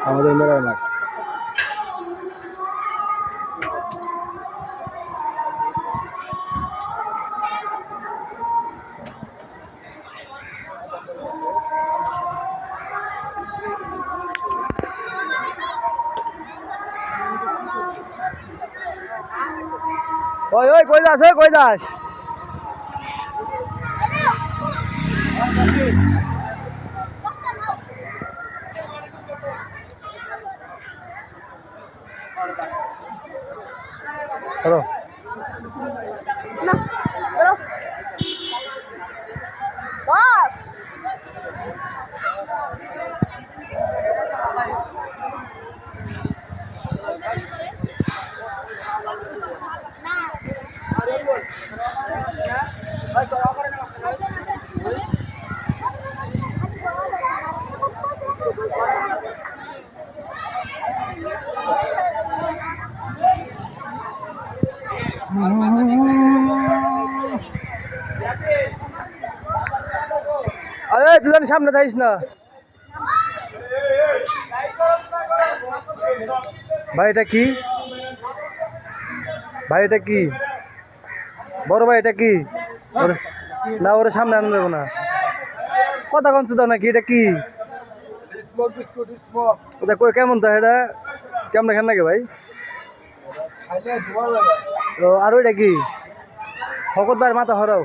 আমাদের মেলার মাঠ। ওই ওই কই যাস, ওই কই যাস? হ্যালো না ধরো ধর আরে দুজন সামনে যাইস না ভাই। এটা কি ভাই? এটা কি বড় ভাই? এটা কি না, ওরে সামনে আনা যাবো না। কথা কন দাও নাকি? এটা কি? ওটা কই কেমন তো? এটা কেমন খান নাকি ভাই? তো আর ওইটা কি? শকত ভাইয়ের মাথা হরাও।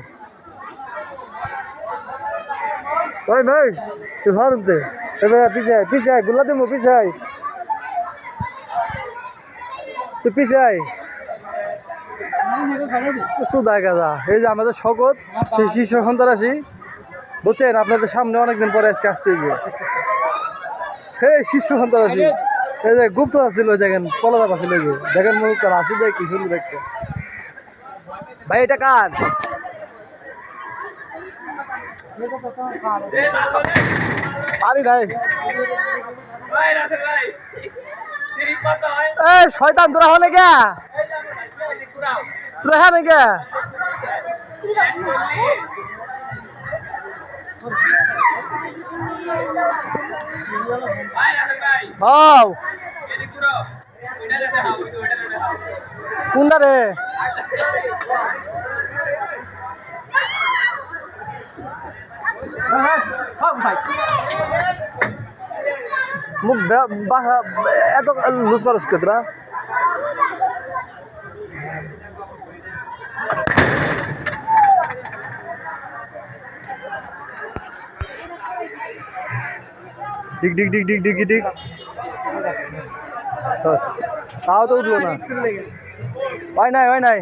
ওই ভাই তুই ভারতে এবার পিছায় পিছায় গুলা দেবো, পিছায় তুই পিছায় সুদা গাজা। এই যে আমাদের শকত, সেই শিশু সন্ত্রাসী, বুঝছেন? আপনাদের সামনে অনেকদিন পরে আজকে আসছে। এই যে সেই শিশু সন্ত্রাসী, এই যে গুপ্ত আসছিল, দেখেন পলাদা পাচ্ছিল, এই যে দেখেন মনে তার আসি দেয় কি সুন্দর দেখতে। ভাই এটা কার? পারি নাই। এই শয়তান তোরা হলে কে? তোরা হ্যাঁ নাকি? হও কোনটা রে? মুখ এত লুজ পারস কে তোরা? ডিগ ডিগ ডিগ ডিগ ডিগ ডিগ। তাও তো উঠলো না। হয় নাই, হয় নাই।